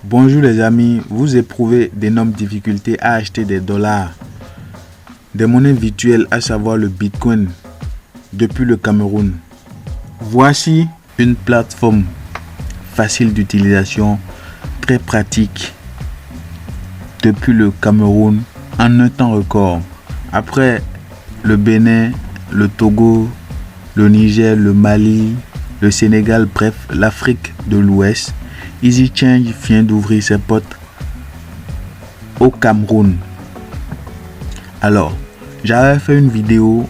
Bonjour les amis, vous éprouvez d'énormes difficultés à acheter des dollars, des monnaies virtuelles, à savoir le Bitcoin, depuis le Cameroun. Voici une plateforme facile d'utilisation, très pratique, depuis le Cameroun, en un temps record. Après le Bénin, le Togo, le Niger, le Mali, le Sénégal, bref, l'Afrique de l'Ouest, EasyChange vient d'ouvrir ses portes au Cameroun. Alors, j'avais fait une vidéo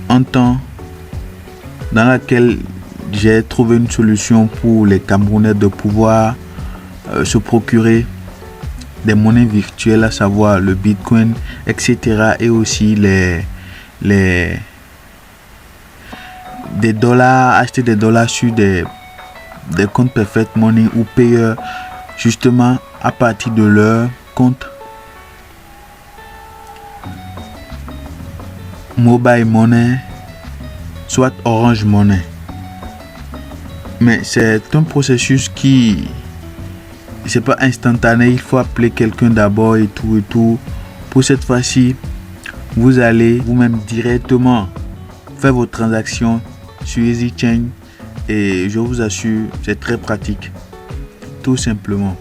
en temps dans laquelle j'ai trouvé une solution pour les Camerounais de pouvoir se procurer des monnaies virtuelles, à savoir le Bitcoin, etc. et aussi des dollars, acheter des dollars sur des comptes Perfect Money ou payeurs, justement à partir de leur compte Mobile Money, soit Orange Money. Mais c'est un processus qui c'est pas instantané, il faut appeler quelqu'un d'abord et tout. Pour cette fois-ci, vous allez vous-même directement faire vos transactions sur EasyChange et je vous assure, c'est très pratique. Tout simplement.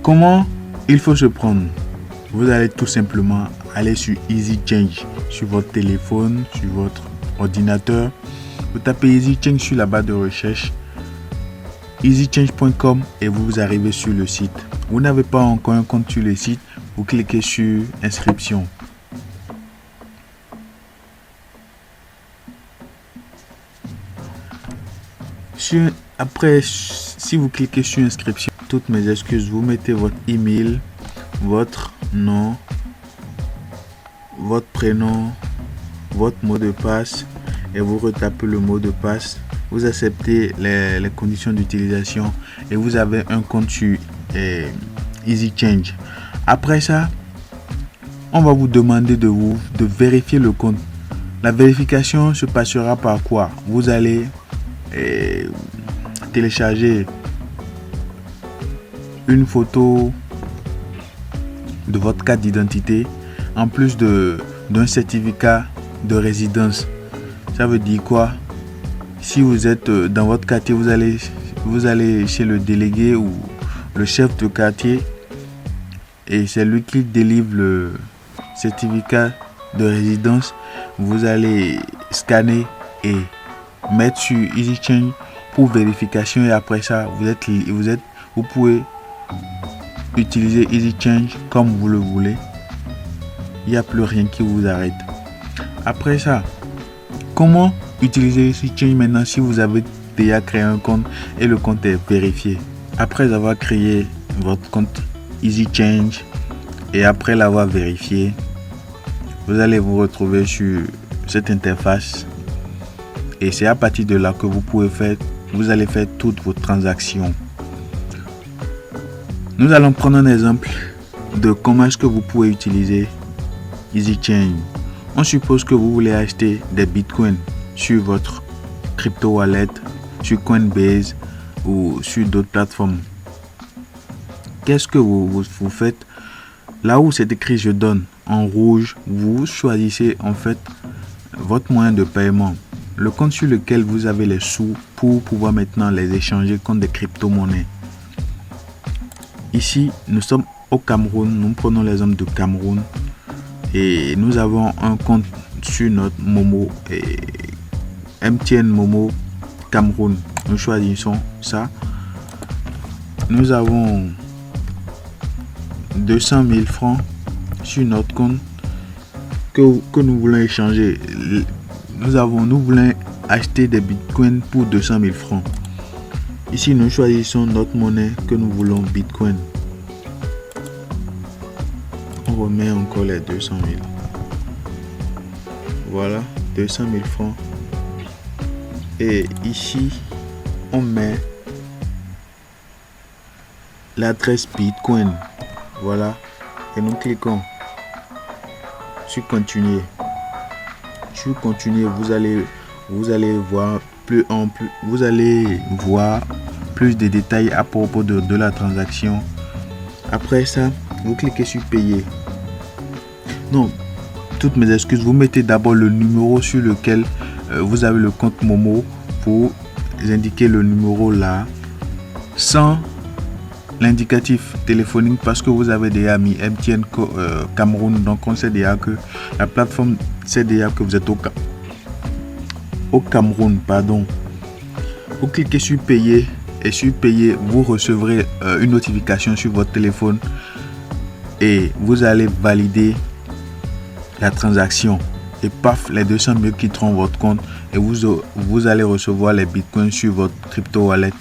Comment il faut se prendre? Vous allez tout simplement aller sur EasyChange sur votre téléphone, sur votre ordinateur. Vous tapez EasyChange sur la barre de recherche, easychange.com, et vous arrivez sur le site. Vous n'avez pas encore un compte sur le site, vous cliquez sur inscription. Après, si vous cliquez sur inscription, toutes mes excuses, vous mettez votre email, votre nom, votre prénom, votre mot de passe et vous retapez le mot de passe. Vous acceptez les conditions d'utilisation et vous avez un compte sur EasyChange. Après ça, on va vous demander de vérifier le compte. La vérification se passera par quoi? Vous allez télécharger une photo de votre carte d'identité en plus d'un certificat de résidence. Ça veut dire quoi? Si vous êtes dans votre quartier, vous allez chez le délégué ou le chef de quartier et c'est lui qui délivre le certificat de résidence. Vous allez scanner et mettre sur EasyChange pour vérification et après ça vous pouvez utiliser EasyChange comme vous le voulez. Il n'y a plus rien qui vous arrête. Après ça, comment utiliser EasyChange maintenant si vous avez déjà créé un compte et le compte est vérifié? Après avoir créé votre compte EasyChange et après l'avoir vérifié, vous allez vous retrouver sur cette interface et c'est à partir de là que vous allez faire toutes vos transactions. Nous allons prendre un exemple de comment est-ce que vous pouvez utiliser EasyChange. On suppose que vous voulez acheter des bitcoins sur votre crypto wallet, sur Coinbase ou sur d'autres plateformes. Qu'est-ce que vous faites? Là où c'est écrit je donne en rouge, vous choisissez en fait votre moyen de paiement, le compte sur lequel vous avez les sous pour pouvoir maintenant les échanger contre des crypto-monnaies. Ici, nous sommes au Cameroun, nous prenons l'exemple de Cameroun et nous avons un compte sur notre Momo et MTN Momo Cameroun. Nous choisissons ça. Nous avons 200 000 francs sur notre compte que nous voulons échanger. Nous voulons acheter des bitcoins pour 200 000 francs. Ici, nous choisissons notre monnaie que nous voulons, bitcoin. On remet encore les 200 000. Voilà, 200 000 francs. Et ici, on met l'adresse Bitcoin. Voilà. Et nous cliquons sur continuer. Sur continuer, vous allez voir plus de détails à propos de la transaction. Après ça, vous cliquez sur payer. Non, toutes mes excuses, vous mettez d'abord le numéro sur lequel vous avez le compte Momo. Vous indiquez le numéro là sans l'indicatif téléphonique parce que vous avez déjà mis MTN Cameroun, donc on sait déjà que la plateforme sait déjà que vous êtes au Cameroun, pardon. Vous cliquez sur payer et sur payer vous recevrez une notification sur votre téléphone et vous allez valider la transaction et paf, les 200 000 quitteront votre compte et vous allez recevoir les bitcoins sur votre crypto wallet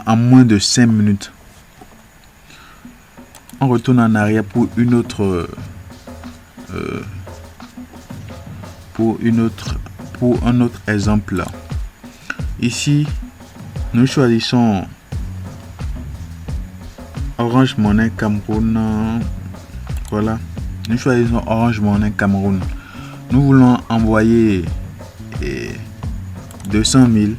en moins de 5 minutes. On retourne en arrière pour un autre exemple. Ici, nous choisissons Orange Money Cameroun. Voilà, nous choisissons Orange Money Cameroun. Nous voulons envoyer 200 000.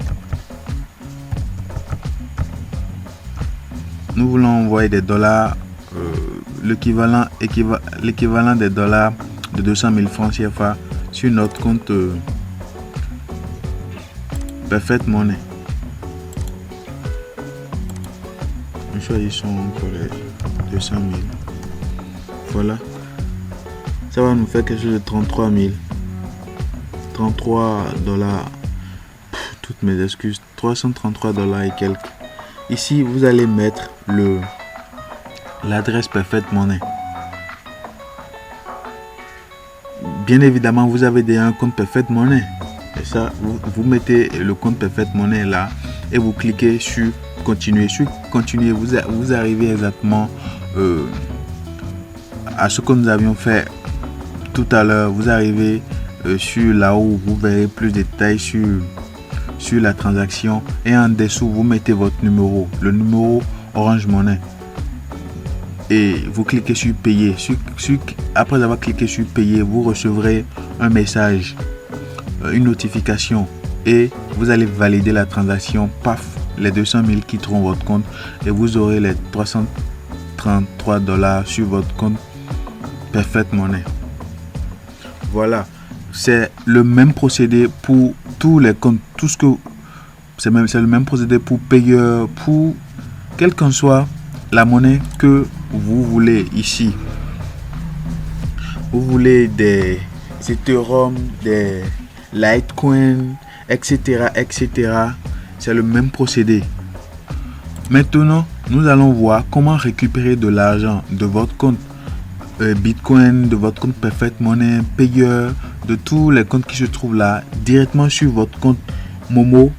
Nous voulons envoyer des dollars, l'équivalent des dollars de 200 000 francs CFA sur notre compte Perfect Money. Nous choisissons encore les 200 000. Voilà. Ça va nous faire quelque chose de 33 000. 33 dollars. Toutes mes excuses. 333 dollars et quelques. Ici, vous allez mettre l'adresse Perfect Money. Bien évidemment, vous avez déjà un compte Perfect Money. Et ça, vous mettez le compte Perfect Money là et vous cliquez sur continuer. Sur continuer, vous arrivez exactement à ce que nous avions fait tout à l'heure. Vous arrivez sur là où vous verrez plus de détails sur la transaction et en dessous vous mettez votre numéro, le numéro Orange Money et vous cliquez sur payer. Après avoir cliqué sur payer, vous recevrez un message, une notification et vous allez valider la transaction. Paf, les 200 000 quitteront votre compte et vous aurez les 333 dollars sur votre compte Perfect Money. Voilà, c'est le même procédé pour tous les comptes, c'est le même procédé pour payeur, pour quelle qu'en soit la monnaie que vous voulez ici. Vous voulez des Ethereum, des Litecoin, etc. C'est le même procédé. Maintenant, nous allons voir comment récupérer de l'argent de votre compte Bitcoin, de votre compte Perfect Money, payeur, de tous les comptes qui se trouvent là, directement sur votre compte Momo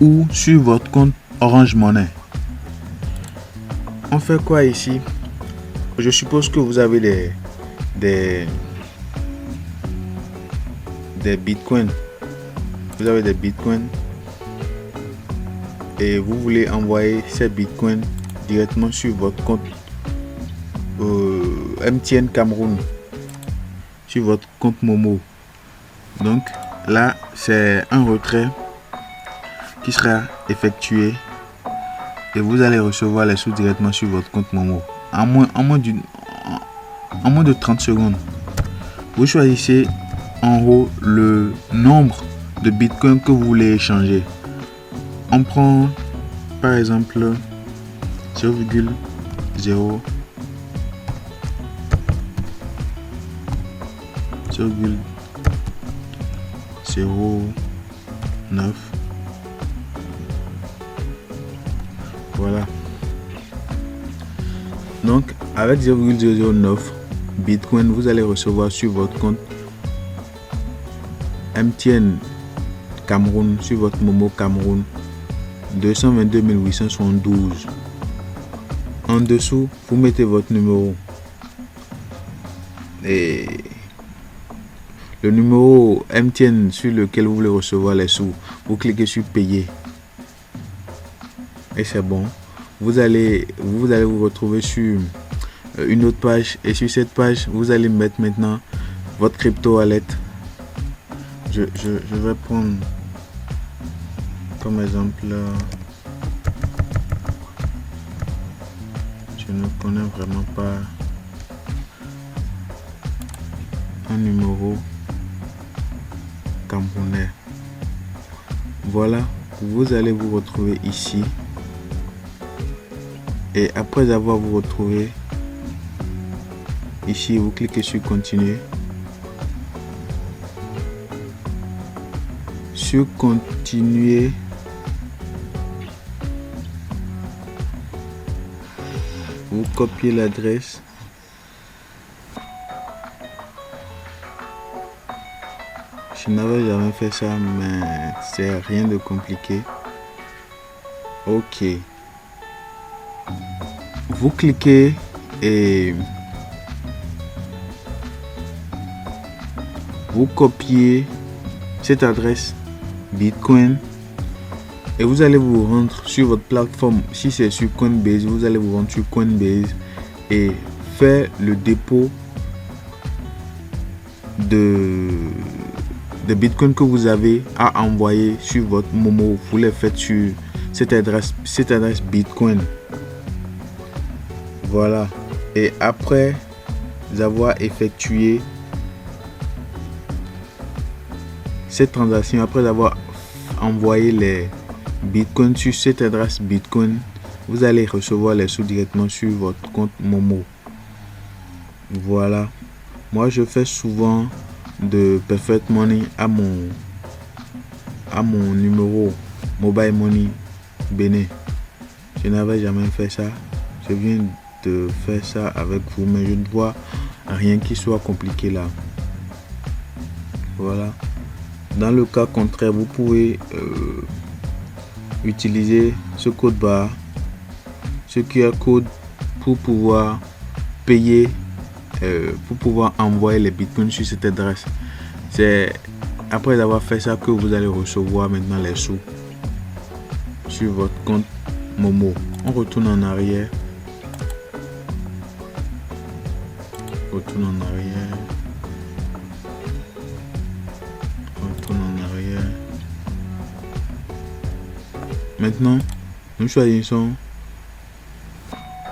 ou sur votre compte Orange Money. On fait quoi ici? Je suppose que vous avez des bitcoins. Vous avez des bitcoins et vous voulez envoyer ces bitcoins directement sur votre compte MTN Cameroun, sur votre compte Momo. Donc là, c'est un retrait qui sera effectué et vous allez recevoir les sous directement sur votre compte Momo en moins de 30 secondes. Vous choisissez en haut le nombre de bitcoins que vous voulez échanger. On prend par exemple 0,0 0,09. Voilà. Donc avec 0,009 Bitcoin, vous allez recevoir sur votre compte MTN Cameroun, sur votre Momo Cameroun, 222 872. En dessous, vous mettez votre numéro et le numéro MTN sur lequel vous voulez recevoir les sous. Vous cliquez sur payer et c'est bon. Vous allez vous retrouver sur une autre page et sur cette page vous allez mettre maintenant votre crypto wallet. Je vais prendre comme exemple Je ne connais vraiment pas un numéro camerounais. Voilà, vous allez vous retrouver ici. Et après avoir vous retrouvé ici, vous cliquez sur continuer. Sur continuer, vous copiez l'adresse. Je n'avais jamais fait ça, mais c'est rien de compliqué. Ok. Vous cliquez et vous copiez cette adresse Bitcoin et vous allez vous rendre sur votre plateforme. Si c'est sur Coinbase, vous allez vous rendre sur Coinbase et faire le dépôt de Bitcoin que vous avez à envoyer sur votre Momo. Vous les faites sur cette adresse Bitcoin. Voilà. Et après avoir effectué cette transaction, après avoir envoyé les Bitcoins sur cette adresse Bitcoin, vous allez recevoir les sous directement sur votre compte Momo. Voilà. Moi, je fais souvent de Perfect Money à mon numéro Mobile Money Bénin. Je n'avais jamais fait ça. Je viens de faire ça avec vous, mais je ne vois rien qui soit compliqué là. Voilà. Dans le cas contraire, vous pouvez utiliser ce code barre, ce QR code pour pouvoir payer, pour pouvoir envoyer les bitcoins sur cette adresse. C'est après avoir fait ça que vous allez recevoir maintenant les sous sur votre compte Momo. On retourne en arrière. Retourne en arrière. Retourne en arrière. Maintenant, nous choisissons.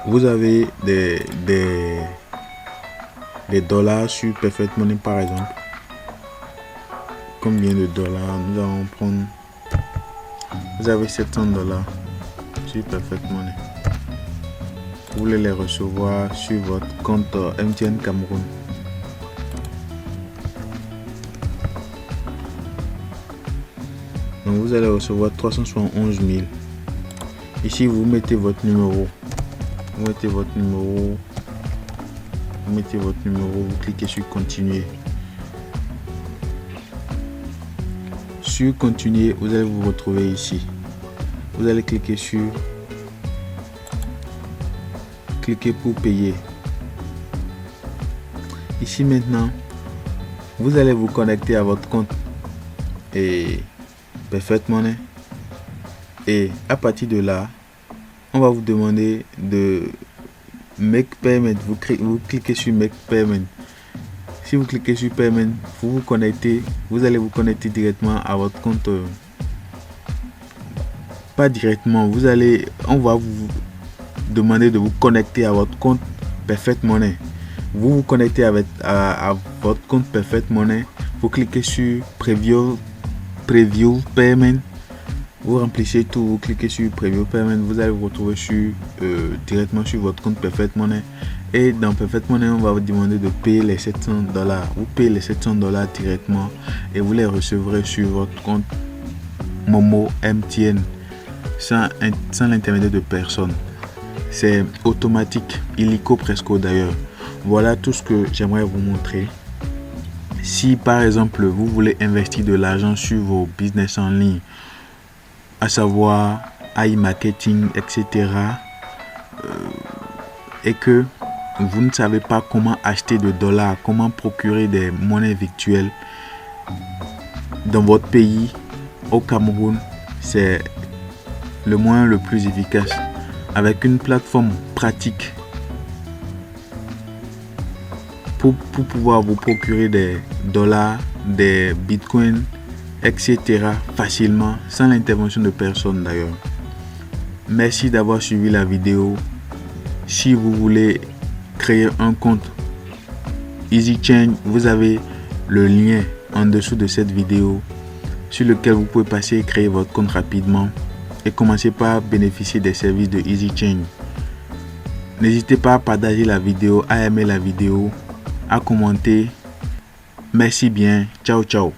Vous avez des dollars sur Perfect Money par exemple. Combien de dollars? Nous allons prendre. Vous avez 700 dollars sur Perfect Money. Vous voulez les recevoir sur votre compte MTN Cameroun. Donc vous allez recevoir 371 000. Ici vous mettez votre numéro. Vous mettez votre numéro. Vous mettez votre numéro. Vous cliquez sur continuer. Sur continuer, vous allez vous retrouver ici. Vous allez cliquer sur cliquez pour payer. Ici maintenant, vous allez vous connecter à votre compte et Perfect Money. Et à partir de là, on va vous demander de Make Payment. Vous cliquez sur Make Payment. Si vous cliquez sur Payment, vous connectez. Vous allez vous connecter directement à votre compte. Pas directement. On va vous demander de vous connecter à votre compte Perfect Money. Vous vous connectez à votre compte Perfect Money. Vous cliquez sur Preview Payment. Vous remplissez tout, vous cliquez sur Preview Payment, vous allez vous retrouver directement sur votre compte Perfect Money. Et dans Perfect Money, on va vous demander de payer les 700 dollars. Vous payez les 700 dollars directement et vous les recevrez sur votre compte Momo MTN sans l'intermédiaire de personne. C'est automatique, illico presque d'ailleurs. Voilà tout ce que j'aimerais vous montrer. Si par exemple vous voulez investir de l'argent sur vos business en ligne, à savoir iMarketing, etc. Et que vous ne savez pas comment acheter de dollars, comment procurer des monnaies virtuelles dans votre pays, au Cameroun, c'est le moyen le plus efficace. Avec une plateforme pratique pour pouvoir vous procurer des dollars, des bitcoins, etc. facilement, sans l'intervention de personne d'ailleurs. Merci d'avoir suivi la vidéo. si vous voulez créer un compte EasyChange, vous avez le lien en dessous de cette vidéo sur lequel vous pouvez passer et créer votre compte rapidement et commencer par bénéficier des services de EasyChange. N'hésitez pas à partager la vidéo, à aimer la vidéo, à commenter. Merci bien. Ciao, ciao.